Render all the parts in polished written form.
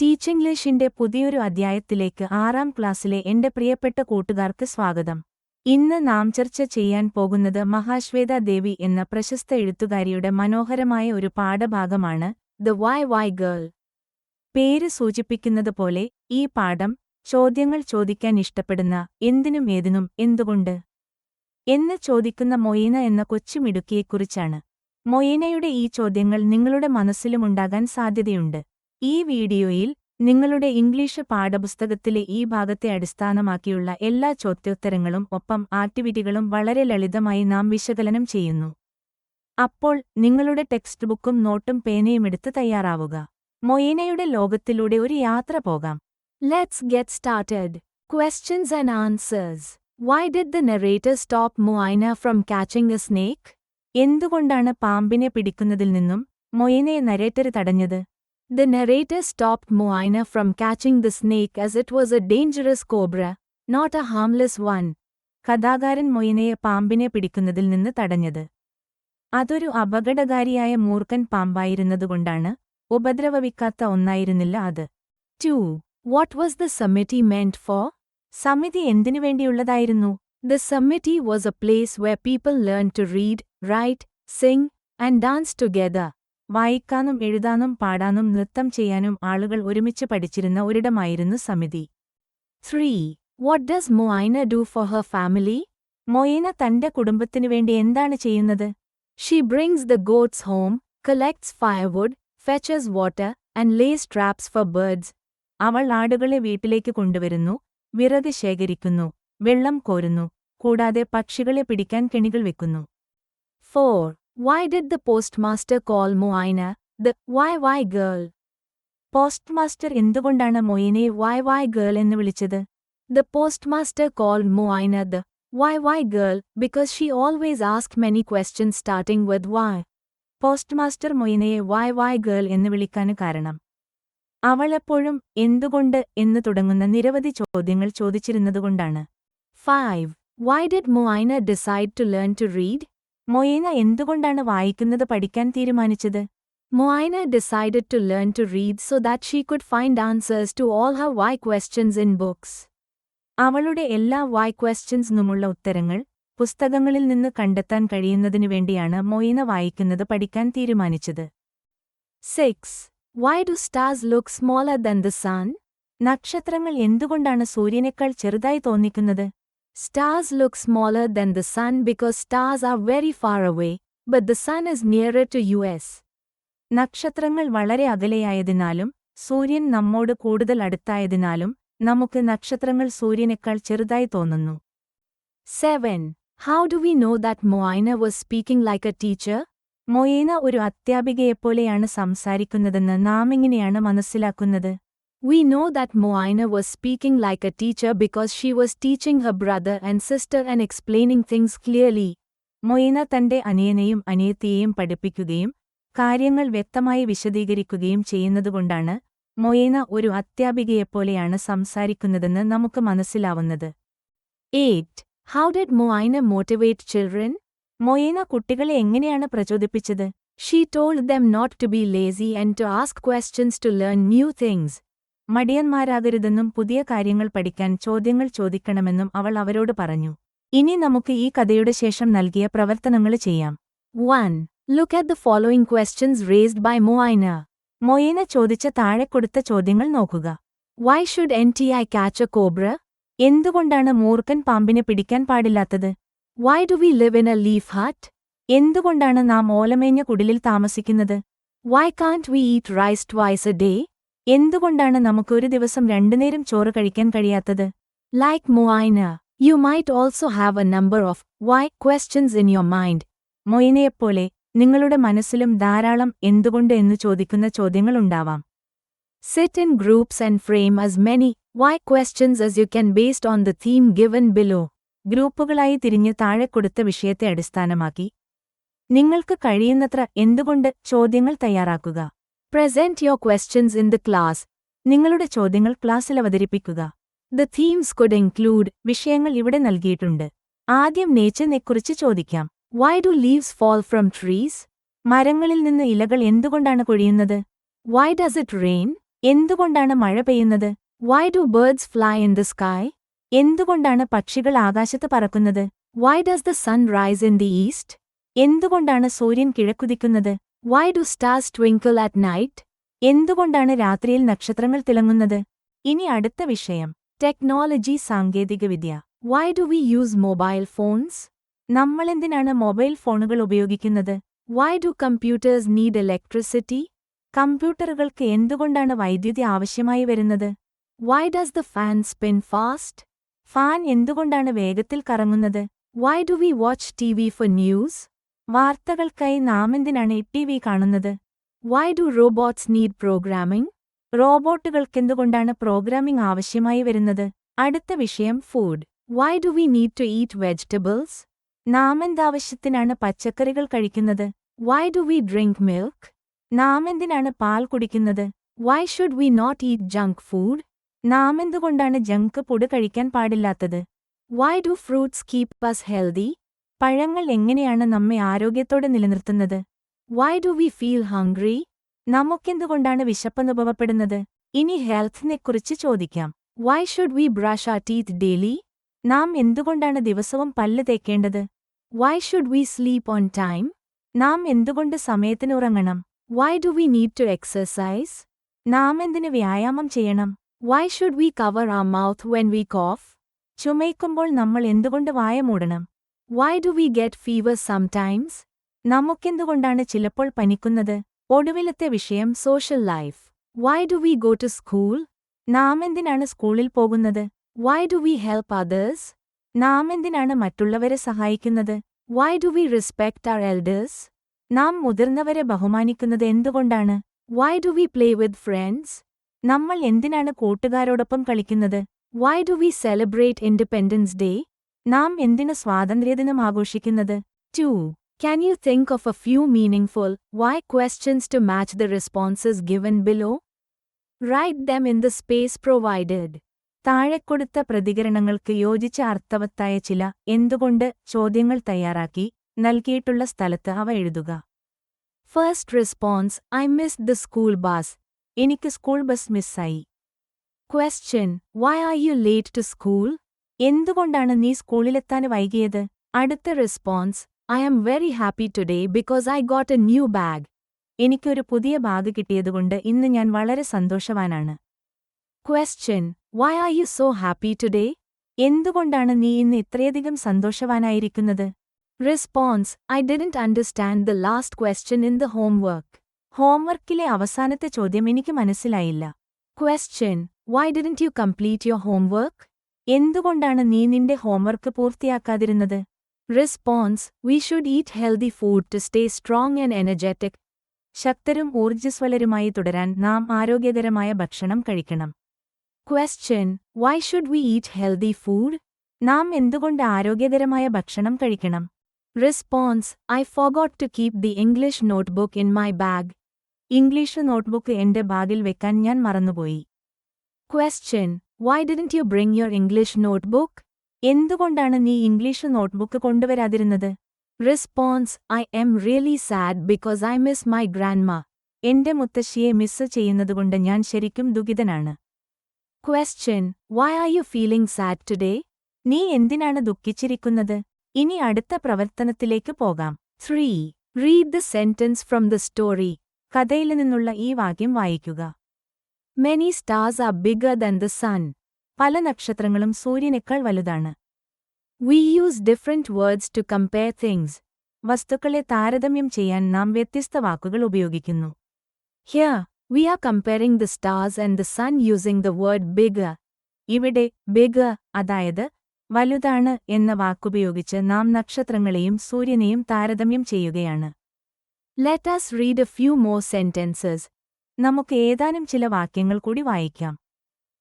ടീച്ചിംഗ്ലീഷിന്റെ പുതിയൊരു അധ്യായത്തിലേക്ക് 6ാം ക്ലാസ്സിലെ എന്റെ പ്രിയപ്പെട്ട കൂട്ടുകാർക്ക് സ്വാഗതം. ഇന്ന് നാം ചർച്ച ചെയ്യാൻ പോകുന്നത് മഹാശ്വേത ദേവി എന്ന പ്രശസ്ത എഴുത്തുകാരിയുടെ മനോഹരമായ ഒരു പാഠഭാഗമാണ് ദ വൈ ഗേൾ. പേര് സൂചിപ്പിക്കുന്നതുപോലെ ഈ പാഠം ചോദ്യങ്ങൾ ചോദിക്കാൻ ഇഷ്ടപ്പെടുന്ന എന്തിനും ഏതിനും എന്തുകൊണ്ട് എന്ന് ചോദിക്കുന്ന മൊയ്ന എന്ന കൊച്ചുമിടുക്കിയെക്കുറിച്ചാണ്. മൊയ്നയുടെ ഈ ചോദ്യങ്ങൾ നിങ്ങളുടെ മനസ്സിലുമുണ്ടാകാൻ സാധ്യതയുണ്ട്. ഈ വീഡിയോയിൽ നിങ്ങളുടെ ഇംഗ്ലീഷ് പാഠപുസ്തകത്തിലെ ഈ ഭാഗത്തെ അടിസ്ഥാനമാക്കിയുള്ള എല്ലാ ചോദ്യോത്തരങ്ങളും ഒപ്പം ആക്ടിവിറ്റികളും വളരെ ലളിതമായി നാം വിശകലനം ചെയ്യുന്നു. അപ്പോൾ നിങ്ങളുടെ ടെക്സ്റ്റ് ബുക്കും നോട്ടും പേനയുമെടുത്ത് തയ്യാറാവുക. മൊയ്നയുടെ ലോകത്തിലൂടെ ഒരു യാത്ര പോകാം. Let's get started. Questions and answers. Why did the narrator stop Moina from catching A snake? എന്തുകൊണ്ടാണ് പാമ്പിനെ പിടിക്കുന്നതിൽ നിന്നും മൊയ്നയെ നരേറ്റർ തടഞ്ഞത്? The narrator stopped Moina from catching the snake as it was a dangerous cobra, not a harmless one. കഥാകാരൻ മൊയ്നയെ പാമ്പിനെ പിടിക്കുന്നതിൽ നിന്ന് തടഞ്ഞത് അതൊരു അപകടകാരിയായ മൂർഖൻ പാമ്പായിരുന്നതുകൊണ്ടാണ്, ഉപദ്രവവിക്കാത്ത ഒന്നായിരുന്നില്ല അത്. 2. What was the Samiti meant for? സമിതി എന്തിനുവേണ്ടിയുള്ളതായിരുന്നു? The Samiti was a place where people learned to read, write, sing, and dance together. വായിക്കാനും എഴുതാനും പാടാനും നൃത്തം ചെയ്യാനും ആളുകൾ ഒരുമിച്ച് പഠിച്ചിരുന്ന ഒരിടമായിരുന്നു സമിതി. 3. What does Moina do for her family? Moina തന്റെ കുടുംബത്തിനുവേണ്ടി എന്താണ് ചെയ്യുന്നത്? She brings the goats home, collects firewood, fetches water, and lays traps for birds. അവൾ ആടുകളെ വീട്ടിലേക്ക് കൊണ്ടുവരുന്നു, വിറക് ശേഖരിക്കുന്നു, വെള്ളം കോരുന്നു, കൂടാതെ പക്ഷികളെ പിടിക്കാൻ കെണികൾ വെക്കുന്നു. 4. Why did the postmaster call Moina the why girl? Postmaster എന്തുകൊണ്ടാണ് മൊയ്നയെ why girl എന്ന് വിളിച്ചത്? The postmaster called Moina the why girl because she always asked many questions starting with why. Postmaster മൊയ്നയെ why girl എന്ന് വിളിക്കാൻ കാരണം അവളെപ്പോഴും എന്തുകൊണ്ട് എന്ന് തുടങ്ങുന്ന നിരവധി ചോദ്യങ്ങൾ ചോദിച്ചിരുന്നതുകൊണ്ടാണ്. 5. Why did Moina decide to learn to read? Moina എന്തുകൊണ്ടാണ് വായിക്കുന്നത് പഠിക്കാൻ തീരുമാനിച്ചത്? Moina decided to learn to read so that she could find answers to all her why questions in books. അവളുടെ എല്ലാ why questions-നുമുള്ള ഉത്തരങ്ങൾ പുസ്തകങ്ങളിൽ നിന്ന് കണ്ടെത്താൻ കഴിയുന്നതിനുവേണ്ടിയാണ് മൊയ്ന വായിക്കുന്നത് പഠിക്കാൻ തീരുമാനിച്ചത്. 6. Why do stars look smaller than the sun? നക്ഷത്രങ്ങൾ എന്തുകൊണ്ടാണ് സൂര്യനേക്കാൾ ചെറുതായി തോന്നിക്കുന്നത്? Stars look smaller than the sun because stars are very far away, but the sun is nearer to us. നക്ഷത്രങ്ങൾ വളരെ അകലെയായതിനാലും സൂര്യൻ നമ്മോട് കൂടുതൽ അടുത്തായതിനാലും നമുക്ക് നക്ഷത്രങ്ങൾ സൂര്യനേക്കാൾ ചെറുതായി തോന്നുന്നു. 7. How do we know that Moina was speaking like a teacher? Moina ഒരു അധ്യാപികയെപ്പോലെയാണ് സംസാരിക്കുന്നതെന്ന് നാം എങ്ങനെയാണ് മനസ്സിലാക്കുന്നത്? We know that Moina was speaking like a teacher because she was teaching her brother and sister and explaining things clearly. Moina തന്റെ അനിയനെയും അനിയത്തിയെയും പഠിപ്പിക്കുകയും കാര്യങ്ങൾ വ്യക്തമായി വിശദീകരിക്കുകയും ചെയ്യുന്നതുകൊണ്ടാണ് മൊയ്ന ഒരു അധ്യാപികയെപ്പോലെയാണ് സംസാരിക്കുന്നതെന്ന് നമുക്ക് മനസ്സിലാവുന്നത്. 8. How did Moina motivate children? Moina കുട്ടികളെ എങ്ങനെയാണ് പ്രചോദിപ്പിച്ചത്? She told them not to be lazy and to ask questions to learn new things. മടിയന്മാരാകരുതെന്നും പുതിയ കാര്യങ്ങൾ പഠിക്കാൻ ചോദ്യങ്ങൾ ചോദിക്കണമെന്നും അവൾ അവരോട് പറഞ്ഞു. ഇനി നമുക്ക് ഈ കഥയുടെ ശേഷം നൽകിയ പ്രവർത്തനങ്ങൾ ചെയ്യാം. 1. Look at the following questions raised by Moina. Moina ചോദിച്ച താഴെ കൊടുത്ത ചോദ്യങ്ങൾ നോക്കുക. Why should NTI catch a cobra? എന്തുകൊണ്ടാണ് മൂർഖൻ പാമ്പിനെ പിടിക്കാൻ പാടില്ലാത്തത്? Why do we live in a leaf hut? എന്തുകൊണ്ടാണ് നാം ഓലമേഞ്ഞ കുടിലിൽ താമസിക്കുന്നത്? Why can't we eat rice twice a day? എന്തുകൊണ്ടാണ് നമുക്ക് ഒരു ദിവസം 2 നേരം ചോറ് കഴിക്കാൻ കഴിയാത്തത്? Like Moina, you might also have a number of why questions in your mind. മൊയ്നയെപ്പോലെ നിങ്ങളുടെ മനസ്സിലും ധാരാളം എന്തുകൊണ്ട് എന്ന് ചോദിക്കുന്ന ചോദ്യങ്ങളുണ്ടാവാം. Sit in groups and frame as many why questions as you can based on the theme given below. ഗ്രൂപ്പുകളായി തിരിഞ്ഞ് താഴെ കൊടുത്ത വിഷയത്തെ അടിസ്ഥാനമാക്കി നിങ്ങൾക്ക് കഴിയുന്നത്ര എന്തുകൊണ്ട് ചോദ്യങ്ങൾ തയ്യാറാക്കുക. Present your questions in the class. നിങ്ങളുടെ ചോദ്യങ്ങൾ ക്ലാസ്സിൽ അവതരിപ്പിക്കുക. The themes could include വിഷയങ്ങൾ ഇവിടെ നൽകിയിട്ടുണ്ട്. ആദ്യം നേച്ചറിനെക്കുറിച്ച് ചോദിക്കാം. Why do leaves fall from trees? മരങ്ങളിൽ നിന്ന് ഇലകൾ എന്തുകൊണ്ടാണ് കൊഴിയുന്നത്? Why does it rain? എന്തുകൊണ്ടാണ് മഴ പെയ്യുന്നത്? Why do birds fly in the sky? എന്തുകൊണ്ടാണ് പക്ഷികൾ ആകാശത്ത് പറക്കുന്നത്? Why does the sun rise in the east? എന്തുകൊണ്ടാണ് സൂര്യൻ കിഴക്കുദിക്കുന്നത്? Why do stars twinkle at night? എന്തുകൊണ്ടാണ് രാത്രിയിൽ നക്ഷത്രങ്ങൾ തിളങ്ങുന്നത്? ഇനി അടുത്ത വിഷയം ടെക്നോളജി സാങ്കേതികവിദ്യ. Why do we use mobile phones? നമ്മളെന്തിനാണ് മൊബൈൽ ഫോണുകൾ ഉപയോഗിക്കുന്നത്? Why do computers need electricity? കമ്പ്യൂട്ടറുകൾക്ക് എന്തുകൊണ്ടാണ് വൈദ്യുതി ആവശ്യമായി വരുന്നത്? Why does the fan spin fast? Fan എന്തുകൊണ്ടാണ് വേഗത്തിൽ കറങ്ങുന്നത്? Why do we watch TV for news? വാർത്തകൾക്കായി നാമെന്തിനാണ് ടിവി കാണുന്നത്? Why do robots need programming? റോബോട്ടുകൾക്കെന്തുകൊണ്ടാണ് പ്രോഗ്രാമിംഗ് ആവശ്യമായി വരുന്നത്? അടുത്ത വിഷയം food. Why do we need to eat vegetables? നാമെന്താവശ്യത്തിനാണ് പച്ചക്കറികൾ കഴിക്കുന്നത്? Why do we drink milk? നാമെന്തിനാണ് പാൽ കുടിക്കുന്നത്? Why should we not eat junk food? നാമെന്തുകൊണ്ടാണ് ജങ്ക് ഫുഡ് കഴിക്കാൻ പാടില്ലാത്തത്? Why do fruits keep us healthy? പഴങ്ങൾ എങ്ങനെയാണ് നമ്മെ ആരോഗ്യത്തോടെ നിലനിർത്തുന്നത്? Why do we feel hungry? നമുക്കെന്തുകൊണ്ടാണ് വിശപ്പനുഭവപ്പെടുന്നത്? ഇനി ഹെൽത്തിനെക്കുറിച്ച് ചോദിക്കാം. Why should we brush our teeth daily? നാം എന്തുകൊണ്ടാണ് ദിവസവും പല്ല് തേക്കേണ്ടത്? Why should we sleep on time? നാം എന്തുകൊണ്ട് സമയത്തിന് ഉറങ്ങണം? Why do we need to exercise? നാം എന്തിന് വ്യായാമം ചെയ്യണം? Why should we cover our mouth when we cough? ചുമയ്ക്കുമ്പോൾ നമ്മൾ എന്തുകൊണ്ട് വായ മൂടണം? Why do we get fever sometimes? നമുക്കെന്തുകൊണ്ടാണ് ചിലപ്പോൾ പനിക്കുന്നത്? ഒടുവിലത്തെ വിഷയം social life. Why do we go to school? നാമെന്തിനാണ് സ്കൂളിൽ പോകുന്നത്? Why do we help others? നാമെന്തിനാണ് മറ്റുള്ളവരെ സഹായിക്കുന്നത്? Why do we respect our elders? നാം മുതിർന്നവരെ ബഹുമാനിക്കുന്നത് എന്തുകൊണ്ടാണ്? Why do we play with friends? നമ്മൾ എന്തിനാണ് കൂട്ടുകാരോടൊപ്പം കളിക്കുന്നത്? Why do we celebrate Independence Day? നാം എന്തിന് സ്വാതന്ത്ര്യദിനം ആഘോഷിക്കുന്നത്? 2. Can you think of a few meaningful why questions to match the responses given below? Write them in the space provided. താഴെ കൊടുത്ത പ്രതികരണങ്ങൾക്ക് യോജിച്ച അർത്ഥവത്തായ ചില എന്തുകൊണ്ട് ചോദ്യങ്ങൾ തയ്യാറാക്കി നൽകിയിട്ടുള്ള സ്ഥലത്ത് അവ എഴുതുക. First response I missed the school bus. എനിക്ക് സ്കൂൾ ബസ് മിസ്സായി. Question Why are you late to school? എന്തുകൊണ്ടാണ് നീ സ്കൂളിലെത്താൻ വൈകിയത്? അടുത്ത response I am very happy today because I got a new bag. എനിക്കൊരു പുതിയ ബാഗ് കിട്ടിയതുകൊണ്ട് ഇന്ന് ഞാൻ വളരെ സന്തോഷവാനാണ്. Question Why are you so happy today? എന്തുകൊണ്ടാണ് നീ ഇന്ന് ഇത്രയധികം സന്തോഷവാനായിരിക്കുന്നത്? Response I didn't understand the last question in the homework. ഹോംവർക്കിലെ അവസാനത്തെ ചോദ്യം എനിക്ക് മനസ്സിലായില്ല. Question Why didn't you complete your homework? എന്തുകൊണ്ടാണ് നീ നിന്റെ homework പൂർത്തിയാക്കാതിരുന്നത്? Response We should eat healthy food to stay strong and energetic. ശക്തരും ഊർജ്ജസ്വലരുമായി തുടരാൻ നാം ആരോഗ്യകരമായ ഭക്ഷണം കഴിക്കണം. Question Why should we eat healthy food? നാം എന്തുകൊണ്ട് ആരോഗ്യകരമായ ഭക്ഷണം കഴിക്കണം? Response I forgot to keep the English notebook in my bag. English notebook എന്റെ ബാഗിൽ വെക്കാൻ ഞാൻ മറന്നുപോയി. Question Why didn't you bring your English notebook? എന്തുകൊണ്ടാണ് നീ ഇംഗ്ലീഷ് നോട്ട്ബുക്ക് കൊണ്ടുവരാതിരുന്നത്? Response I am really sad because I miss my grandma. എന്റെ മുത്തശ്ശിയെ മിസ് ചെയ്യുന്നതുകൊണ്ട് ഞാൻ ശരിക്കും ദുഃഖിതനാണ്. Question Why are you feeling sad today? നീ എന്തിനാണ് ദുഃഖിച്ചിരിക്കുന്നത്? ഇനി അടുത്ത പ്രവർത്തനത്തിലേക്ക് പോകാം. 3. Read the sentence from the story. കഥയിൽ നിന്നുള്ള ഈ വാക്യം വായിക്കുക. Many stars are bigger than the sun. പല നക്ഷത്രങ്ങളും സൂര്യനേക്കാൾ വലുതാണ്. We use different words to compare things. വസ്തുക്കളെ താരതമ്യം ചെയ്യാൻ നാം വ്യത്യസ്ത വാക്കുകൾ ഉപയോഗിക്കുന്നു. Here, we are comparing the stars and the sun using the word bigger. ഇവിടെ bigger അതായത് വലുതാണ് എന്ന വാക്കുപയോഗിച്ച് നാം നക്ഷത്രങ്ങളെയും സൂര്യനെയും താരതമ്യം ചെയ്യുകയാണ്. Let us read a few more sentences. നമുക്ക് ഏതാനും ചില വാക്യങ്ങൾ കൂടി വായിക്കാം.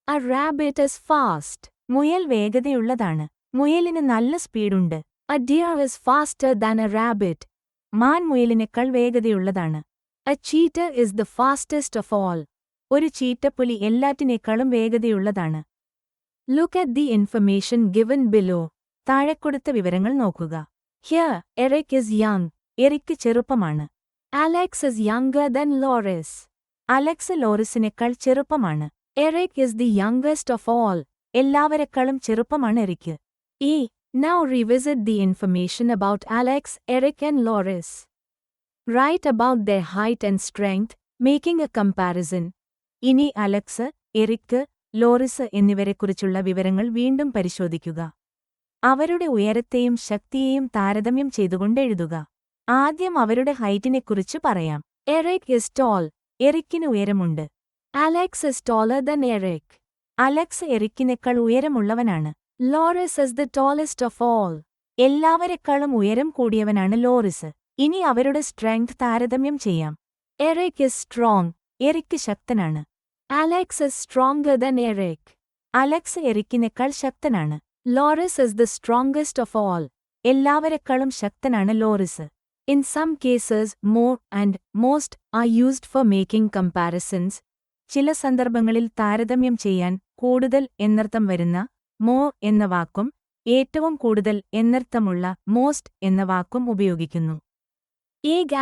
A rabbit is fast. മുയൽ വേഗതയുള്ളതാണ്. മുയലിന് നല്ല സ്പീഡുണ്ട്. A deer is faster than a rabbit. മാൻ മുയലിനേക്കാൾ വേഗതയുള്ളതാണ്. A cheetah is the fastest of all. ഒരു ചീറ്റപ്പുലി എല്ലാറ്റിനേക്കാളും വേഗതയുള്ളതാണ്. Look at the information given below. താഴെക്കൊടുത്ത വിവരങ്ങൾ നോക്കുക. Here, Eric is young. Eric ചെറുപ്പമാണ്. Alex is younger than Loris. Alex ലോറിസിനേക്കാൾ ചെറുപ്പമാണ്. Eric is the youngest of all. എല്ലാവരെക്കാളും ചെറുപ്പമാണ് Eric. Now revisit the information about Alex, Eric and Loris. Write about their height and strength, making a comparison. ഇനി Alex, Eric, ലോറിസ് എന്നിവരെക്കുറിച്ചുള്ള വിവരങ്ങൾ വീണ്ടും പരിശോധിക്കുക. അവരുടെ ഉയരത്തെയും ശക്തിയെയും താരതമ്യം ചെയ്തുകൊണ്ട് എഴുതുക. ആദ്യം അവരുടെ ഹൈറ്റിനെക്കുറിച്ച് പറയാം. Eric is tall. എറിക്കിന് ഉയരമുണ്ട്. Alex is taller than Eric. Alex എറിക്കിനേക്കാൾ ഉയരമുള്ളവനാണ്. Loris is the tallest of all. എല്ലാവരെക്കാളും ഉയരം കൂടിയവനാണ് ലോറിസ്. ഇനി അവരുടെ സ്ട്രെങ്ത് താരതമ്യം ചെയ്യാം. Eric is strong. എറിക് ശക്തനാണ്. Alex is stronger than Eric. Alex എറിക്കിനേക്കാൾ ശക്തനാണ്. Loris is the strongest of all. എല്ലാവരെക്കാളും ശക്തനാണ് Loris. In some cases, more and most are used for making comparisons. ചില സന്ദർഭങ്ങളിൽ താരതമ്യം ചെയ്യാൻ കൂടുതൽ എന്നർത്ഥം വരുന്ന more എന്ന വാക്കും ഏറ്റവും കൂടുതൽ എന്നർത്ഥമുള്ള most എന്ന വാക്കും ഉപയോഗിക്കുന്നു.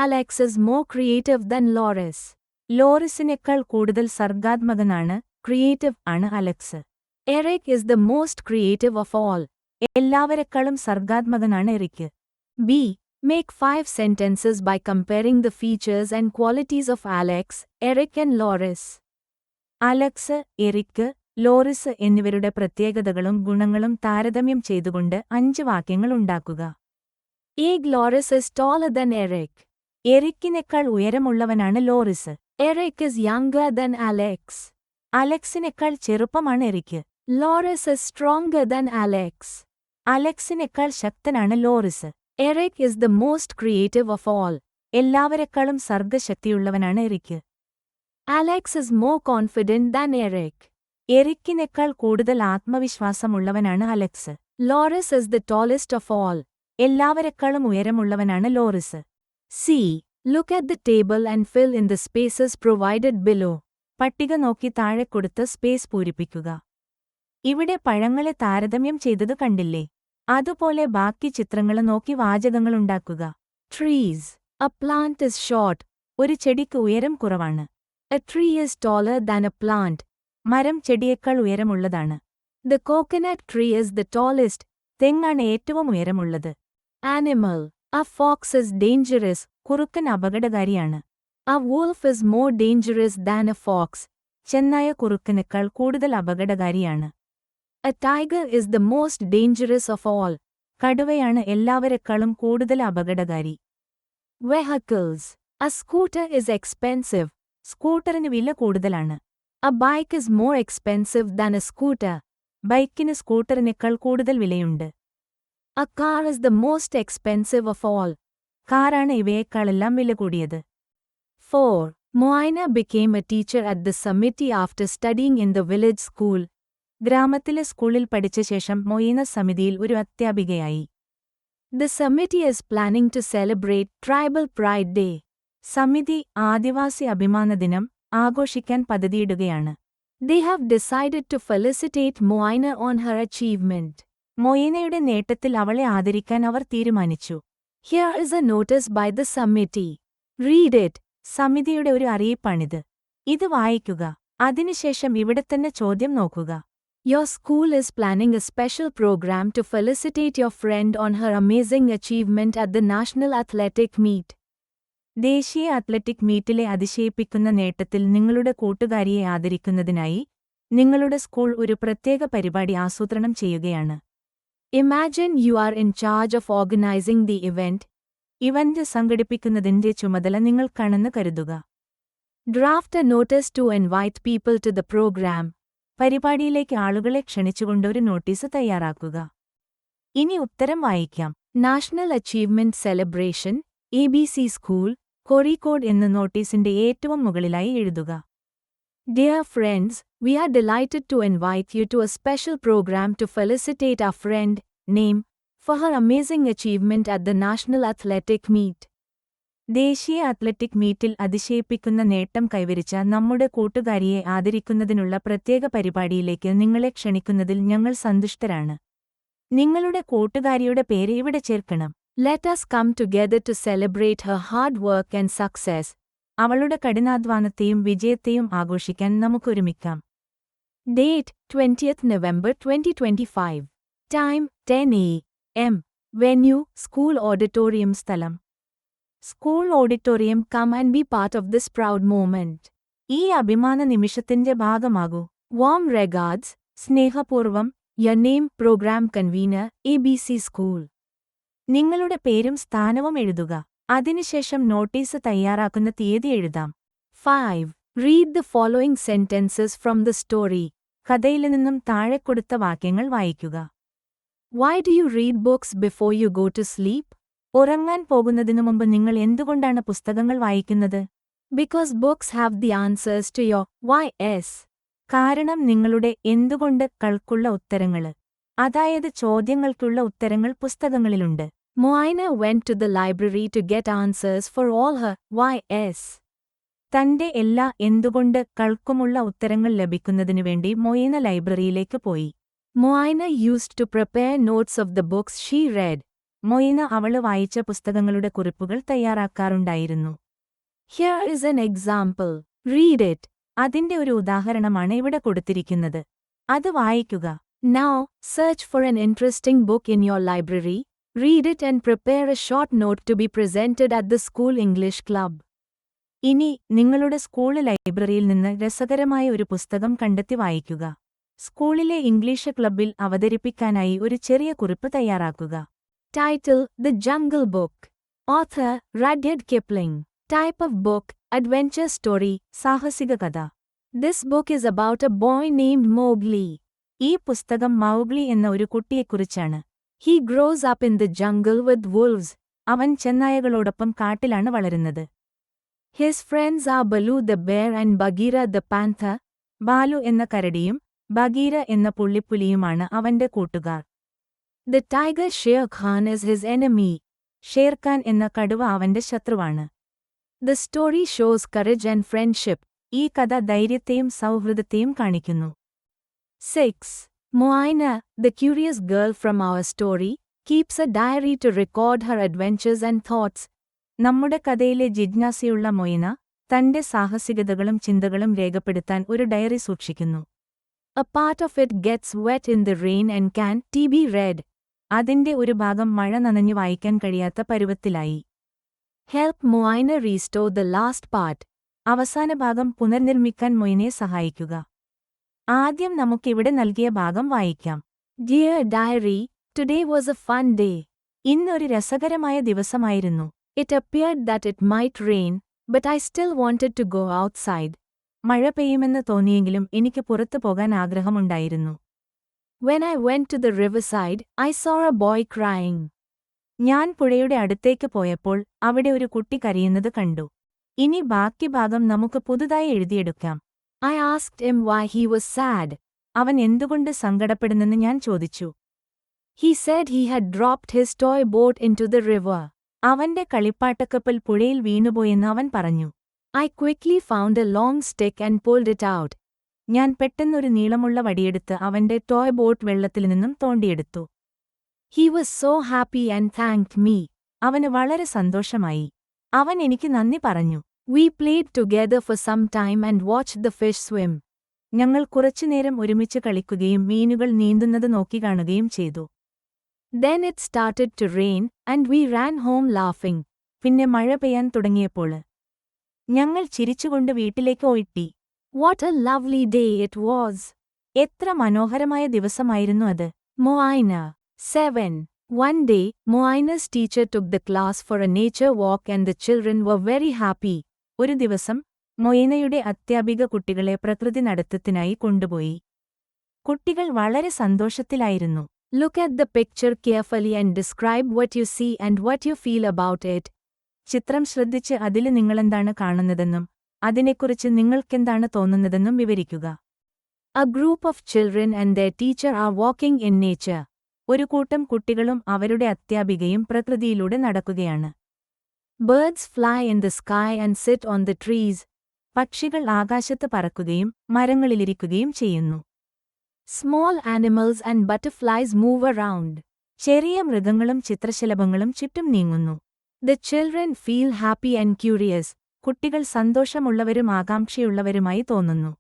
Alex is more creative than Loris. ലോറിസിനേക്കാൾ കൂടുതൽ സർഗാത്മകനാണ്, ക്രിയേറ്റീവ് ആണ് Alex. Eric is the most creative of all. എല്ലാവരെക്കാളും സർഗാത്മകനാണ് Eric. Make 5 sentences by comparing the features and qualities of Alex, Eric and Loris. Alex, Eric, Loris എന്നിവരുടെ പ്രത്യേകതകളും ഗുണങ്ങളും താരതമ്യം ചെയ്തുകൊണ്ട് 5 വാക്യങ്ങൾ ഉണ്ടാക്കുക. Loris is taller than Eric. എറിക്കിനേക്കാൾ ഉയരമുള്ളവനാണ് Loris. Eric is younger than Alex. അലക്സിനേക്കാൾ ചെറുപ്പമാണ് Eric. Loris is stronger than Alex. അലക്സിനേക്കാൾ ശക്തനാണ് Loris. Eric is the most creative of all. എല്ലാവരെക്കാളും സർഗശക്തിയുള്ളവനാണ് Eric. Alex is more confident than Eric. എറിക്കിനേക്കാൾ കൂടുതൽ ആത്മവിശ്വാസമുള്ളവനാണ് Alex. Loris is the tallest of all. എല്ലാവരെക്കാളും ഉയരമുള്ളവനാണ് Loris. Look at the table and fill in the spaces provided below. പട്ടിക നോക്കി താഴെ കൊടുത്ത് സ്പേസ് പൂരിപ്പിക്കുക. ഇവിടെ പഴങ്ങളെ താരതമ്യം ചെയ്തത് കണ്ടില്ലേ? അതുപോലെ ബാക്കി ചിത്രങ്ങൾ നോക്കി വാചകങ്ങളുണ്ടാക്കുക. Trees. A plant is short. ഒരു ചെടിക്ക് ഉയരം കുറവാണ്. A tree is taller than a plant. മരം ചെടിയേക്കാൾ ഉയരമുള്ളതാണ്. The coconut tree is the tallest. തെങ്ങാണ് ഏറ്റവും ഉയരമുള്ളത്. Animal. A fox is dangerous. കുറുക്കൻ അപകടകാരിയാണ്. A wolf is more dangerous than a fox. ചെന്നായ കുറുക്കനേക്കാൾ കൂടുതൽ അപകടകാരിയാണ്. A tiger is the most dangerous of all. കടുവയാണ് എല്ലാവരെക്കാളും കൂടുതൽ അപകടകാരി. Vehicles. A scooter is expensive. സ്കൂട്ടറിന് വില കൂടുതലാണ്. A bike is more expensive than a scooter. ബൈക്കിന് സ്കൂട്ടറിനേക്കാൾ കൂടുതൽ വിലയുണ്ട്. A car is the most expensive of all. കാറാണ് ഇവയേക്കാളെല്ലാം വില കൂടിയത്. 4. Moina became a teacher at the Samiti after studying in the village school. ഗ്രാമത്തിലെ സ്കൂളിൽ പഠിച്ച ശേഷം മൊയ്ന സമിതിയിൽ ഒരു അധ്യാപികയായി. The Samiti is planning to celebrate Tribal Pride Day. സമിതി ആദിവാസി അഭിമാന ദിനം ആഘോഷിക്കാൻ പദ്ധതിയിടുകയാണ്. They have decided to felicitate Moina on her achievement. മൊയ്നയുടെ നേട്ടത്തിൽ അവളെ ആദരിക്കാൻ അവർ തീരുമാനിച്ചു. Here is a notice by the Samiti. Read it. സമിതിയുടെ ഒരു അറിയിപ്പാണിത്. ഇത് വായിക്കുക. അതിനുശേഷം ഇവിടെത്തന്നെ ചോദ്യം നോക്കുക. Your school is planning a special program to felicitate your friend on her amazing achievement at the National Athletic Meet. ദേശീയ അത്ലറ്റിക് മീറ്റിലെ അതിശയിപ്പിക്കുന്ന നേട്ടത്തിൽ നിങ്ങളുടെ കൂട്ടുകാരിയെ ആദരിക്കുന്നതിനായി നിങ്ങളുടെ സ്കൂൾ ഒരു പ്രത്യേക പരിപാടി ആസൂത്രണം ചെയ്യുകയാണ്. Imagine you are in charge of organizing the event. Event സംഘടിപ്പിക്കുന്നതിന്റെ ചുമതല നിങ്ങൾക്കാണെന്ന് കരുതുക. Draft a notice to invite people to the program. പരിപാടിയിലേക്ക് ആളുകളെ ക്ഷണിച്ചുകൊണ്ട് ഒരു നോട്ടീസ് തയ്യാറാക്കുക. ഇനി ഉത്തരം വായിക്കാം. National achievement celebration, ABC school, Kozhikode എന്ന് നോട്ടീസിന്റെ ഏറ്റവും മുകളിലായി എഴുതുക. Dear friends, we are delighted to invite you to a special program to felicitate our friend, name, for her amazing achievement at the National Athletic Meet. ദേശീയ athletic മീറ്റിൽ അതിശയിപ്പിക്കുന്ന നേട്ടം കൈവരിച്ച നമ്മുടെ കൂട്ടുകാരിയെ ആദരിക്കുന്നതിനുള്ള പ്രത്യേക പരിപാടിയിലേക്ക് നിങ്ങളെ ക്ഷണിക്കുന്നതിൽ ഞങ്ങൾ സന്തുഷ്ടരാണ്. നിങ്ങളുടെ കൂട്ടുകാരിയുടെ പേര് ഇവിടെ ചേർക്കണം. Let us come together to celebrate her hard work and success. അവളുടെ കഠിനാധ്വാനത്തെയും വിജയത്തെയും ആഘോഷിക്കാൻ നമുക്കൊരുമിക്കാം. Date 20th November 2025. Time 10 a.m. Venue School Auditorium സ്ഥലം School Auditorium. Come and be part of this proud moment. ഈ അഭിമാന നിമിഷത്തിന്റെ ഭാഗമാകൂ. Warm regards, സ്നേഹപൂർവം, Your name Program Convener, ABC School. നിങ്ങളുടെ പേരും സ്ഥാനവും എഴുതുക. അതിനുശേഷം നോട്ടീസ് തയ്യാറാക്കുന്ന തീയതി എഴുതാം. 5. Read the following sentences from the story. കഥയിൽ നിന്നും താഴെ കൊടുത്ത വാക്യങ്ങൾ വായിക്കുക. Why do you read books before you go to sleep? ഉറങ്ങാൻ പോകുന്നതിനു മുമ്പ് നിങ്ങൾ എന്തുകൊണ്ടാണ് പുസ്തകങ്ങൾ വായിക്കുന്നത്? Because books have the answers to your whys. കാരണം നിങ്ങളുടെ എന്തുകൊണ്ട് കൾക്കുള്ള ഉത്തരങ്ങള്, അതായത് ചോദ്യങ്ങൾക്കുള്ള ഉത്തരങ്ങൾ പുസ്തകങ്ങളിലുണ്ട്. Moina went to the library to get answers for all her whys. തന്റെ എല്ലാ എന്തുകൊണ്ട് കൾക്കുമുള്ള ഉത്തരങ്ങൾ ലഭിക്കുന്നതിനുവേണ്ടി മൊയ്ന ലൈബ്രറിയിലേക്ക് പോയി. Moina used to prepare notes of the books she read. Moina അവള് വായിച്ച പുസ്തകങ്ങളുടെ കുറിപ്പുകൾ തയ്യാറാക്കാറുണ്ടായിരുന്നു. Here is an example. Read it. അതിന്റെ ഒരു ഉദാഹരണമാണ് ഇവിടെ കൊടുത്തിരിക്കുന്നത്. അത് വായിക്കുക. Now, search for an interesting book in your library, read it and prepare a short note to be presented at the school English club. ഇനി നിങ്ങളുടെ സ്കൂൾ ലൈബ്രറിയിൽ നിന്ന് രസകരമായ ഒരു പുസ്തകം കണ്ടെത്തി വായിക്കുക. സ്കൂളിലെ ഇംഗ്ലീഷ് ക്ലബ്ബിൽ അവതരിപ്പിക്കാനായി ഒരു ചെറിയ കുറിപ്പ് തയ്യാറാക്കുക. Title: The Jungle Book. Author: Rudyard Kipling. Type of book: Adventure story, സാഹസിക കഥ. This book is about a boy named Mowgli. ഈ പുസ്തകം മൗഗ്ലി എന്ന ഒരു കുട്ടിയെക്കുറിച്ചാണ്. He grows up in the jungle with wolves. അവൻ ചെന്നായകളോടൊപ്പം കാട്ടിലാണ് വളരുന്നത്. His friends are Baloo the bear and Bagheera the panther. Balu എന്ന കരടിയും ബഗീര എന്ന പുള്ളിപ്പുലിയുമാണ് അവന്റെ കൂട്ടുകാർ. The tiger Sher Khan is his enemy. Sher Khan എന്ന കടുവ അവന്റെ ശത്രുവാണ്. The story shows courage and friendship. ഈ കഥ ധൈര്യത്തെയും സൗഹൃദത്തെയും കാണിക്കുന്നു. 6. Moina, the curious girl from our story, keeps a diary to record her adventures and thoughts. നമ്മുടെ കഥയിലെ ജിജ്ഞാസയുള്ള മൊയ്ന തന്റെ സാഹസികതകളും ചിന്തകളും രേഖപ്പെടുത്താൻ ഒരു ഡയറി സൂക്ഷിക്കുന്നു. A part of it gets wet in the rain and can't be read. അതിന്റെ ഒരു ഭാഗം മഴ നനഞ്ഞു വായിക്കാൻ കഴിയാത്ത പരുവത്തിലായി. Help Moina restore the last part. അവസാന ഭാഗം പുനർനിർമ്മിക്കാൻ മൊയ്നയെ സഹായിക്കുക. ആദ്യം നമുക്കിവിടെ നൽകിയ ഭാഗം വായിക്കാം. Dear Diary, today was a fun day. ഇന്നൊരു രസകരമായ ദിവസമായിരുന്നു. It appeared that it might rain, but I still wanted to go outside. മഴ പെയ്യുമെന്ന് തോന്നിയെങ്കിലും എനിക്ക് പുറത്തു പോകാൻ ആഗ്രഹമുണ്ടായിരുന്നു. When I went to the riverside, I saw a boy crying. ഞാൻ പുഴയുടെ അടുത്തേക്ക് പോയപ്പോൾ അവിടെ ഒരു കുട്ടി കരയുന്നത് കണ്ടു. ഇനി ബാക്കി ഭാഗം നമുക്ക് പുതുതായി എഴുതിയെടുക്കാം. I asked him why he was sad. അവൻ എന്തുകൊണ്ട് സങ്കടപ്പെടുന്നെന്ന് ഞാൻ ചോദിച്ചു. He said he had dropped his toy boat into the river. അവന്റെ കളിപ്പാട്ടക്കപ്പൽ പുഴയിൽ വീണുപോയെന്ന് അവൻ പറഞ്ഞു. I quickly found a long stick and pulled it out. ഞാൻ പെട്ടെന്നൊരു നീളമുള്ള വടിയെടുത്ത് അവന്റെ ടോയ് ബോട്ട് വെള്ളത്തിൽ നിന്നും തോണ്ടിയെടുത്തു. He was so happy and thanked me. അവന് വളരെ സന്തോഷമായി. അവൻ എനിക്ക് നന്ദി പറഞ്ഞു. We played together for some time and watched the fish swim. ഞങ്ങൾ കുറച്ചുനേരം ഒരുമിച്ച് കളിക്കുകയും മീനുകൾ നീന്തുന്നത് നോക്കിക്കാണുകയും ചെയ്തു. Then it started to rain, and we ran home laughing. പിന്നെ മഴ പെയ്യാൻ തുടങ്ങിയപ്പോൾ ഞങ്ങൾ ചിരിച്ചുകൊണ്ട് വീട്ടിലേക്ക് ഓടി. What a lovely day it was. എത്ര മനോഹരമായ ദിവസമായിരുന്നു അത്. Moina. 7. One day, Moina's teacher took the class for a nature walk and the children were very happy. ഒരു ദിവസം മൊയ്നയുടെ അധ്യാപിക കുട്ടികളെ പ്രകൃതി നടത്തത്തിനായി കൊണ്ടുപോയി. കുട്ടികൾ വളരെ സന്തോഷത്തിലായിരുന്നു. Look at the picture carefully and describe what you see and what you feel about it. ചിത്രം ശ്രദ്ധിച്ച് അതില് നിങ്ങളെന്താണ് കാണുന്നതെന്നും അതിനെക്കുറിച്ച് നിങ്ങൾക്കെന്താണ് തോന്നുന്നതെന്നും വിവരിക്കുക. A group of children and their teacher are walking in nature. ഒരു കൂട്ടം കുട്ടികളും അവരുടെ അധ്യാപികയും പ്രകൃതിയിലൂടെ നടക്കുകയാണ്. Birds fly in the sky and sit on the trees. പക്ഷികൾ ആകാശത്ത് പറക്കുകയും മരങ്ങളിലിരിക്കുകയും ചെയ്യുന്നു. Small animals and butterflies move around. ചെറിയ മൃഗങ്ങളും ചിത്രശലഭങ്ങളും ചുറ്റും നീങ്ങുന്നു. The children feel happy and curious. കുട്ടികൾ സന്തോഷമുള്ളവരും ആകാംക്ഷയുള്ളവരുമായി തോന്നുന്നു.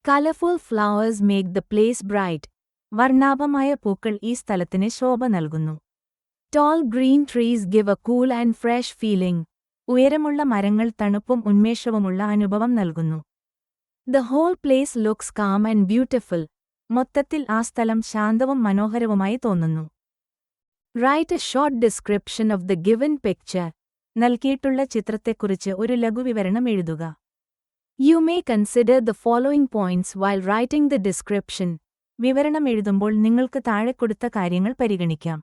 Colourful flowers make the place bright. വർണ്ണാഭമായ പൂക്കൾ ഈ സ്ഥലത്തിന് ശോഭ നൽകുന്നു. Tall green trees give a cool and fresh feeling. ഉയരമുള്ള മരങ്ങൾ തണുപ്പും ഉന്മേഷവുമുള്ള അനുഭവം നൽകുന്നു. The whole place looks calm and beautiful. മൊത്തത്തിൽ ആ സ്ഥലം ശാന്തവും മനോഹരവുമായി തോന്നുന്നു. Write a short description of the given picture. നൽകിയിട്ടുള്ള ചിത്രത്തെക്കുറിച്ച് ഒരു ലഘുവിവരണം എഴുതുക. You may consider the following points while writing the description. വിവരണം എഴുതുമ്പോൾ നിങ്ങൾക്ക് താഴെ കൊടുത്ത കാര്യങ്ങൾ പരിഗണിക്കാം.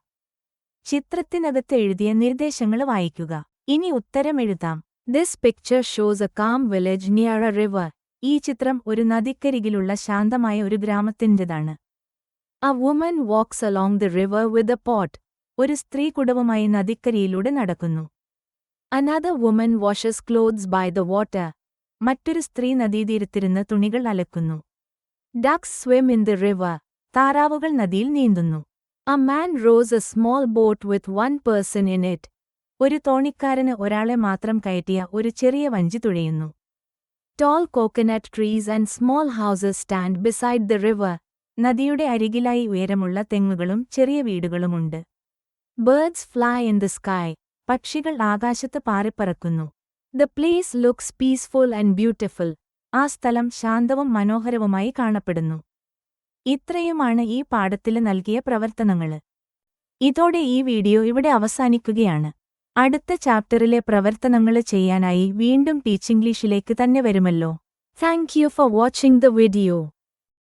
ചിത്രത്തിനകത്ത് എഴുതിയ നിർദ്ദേശങ്ങൾ വായിക്കുക. ഇനി ഉത്തരം എഴുതാം. This picture shows a calm village near a river. ഈ ചിത്രം ഒരു നദിക്കരികിലുള്ള ശാന്തമായ ഒരു ഗ്രാമത്തിൻ്റെതാണ്. A woman walks along the river with a pot. ഒരു സ്ത്രീ കുടവുമായി നദിക്കരിയിലൂടെ നടക്കുന്നു. Another woman washes clothes by the water. മറ്റൊരു സ്ത്രീ നദീതീരത്തിരുന്ന് തുണികൾ അലക്കുന്നു. Ducks swim in the river. താറാവുകൾ നദിയിൽ നീന്തുന്നു. A man rows a small boat with one person in it. ഒരു തോണിക്കാരന് ഒരാളെ മാത്രം കയറ്റിയ ഒരു ചെറിയ വഞ്ചി തുഴയുന്നു. Tall coconut trees and small houses stand beside the river. നദിയുടെ അരികിലായി ഉയരമുള്ള തെങ്ങുകളും ചെറിയ വീടുകളുമുണ്ട്. Birds fly in the sky. പക്ഷികൾ ആകാശത്ത് പാറിപ്പറക്കുന്നു. The place looks peaceful and beautiful. ആ സ്ഥലം ശാന്തവും മനോഹരവുമായി കാണപ്പെടുന്നു. ഇത്രയുമാണ് ഈ പാഠത്തിൽ നൽകിയ പ്രവർത്തനങ്ങള്. ഇതോടെ ഈ വീഡിയോ ഇവിടെ അവസാനിക്കുകയാണ്. അടുത്ത ചാപ്റ്ററിലെ പ്രവർത്തനങ്ങള് ചെയ്യാനായി വീണ്ടും ടീച്ചിംഗ്ലീഷിലേക്ക് തന്നെ വരുമല്ലോ. Thank you for watching the video.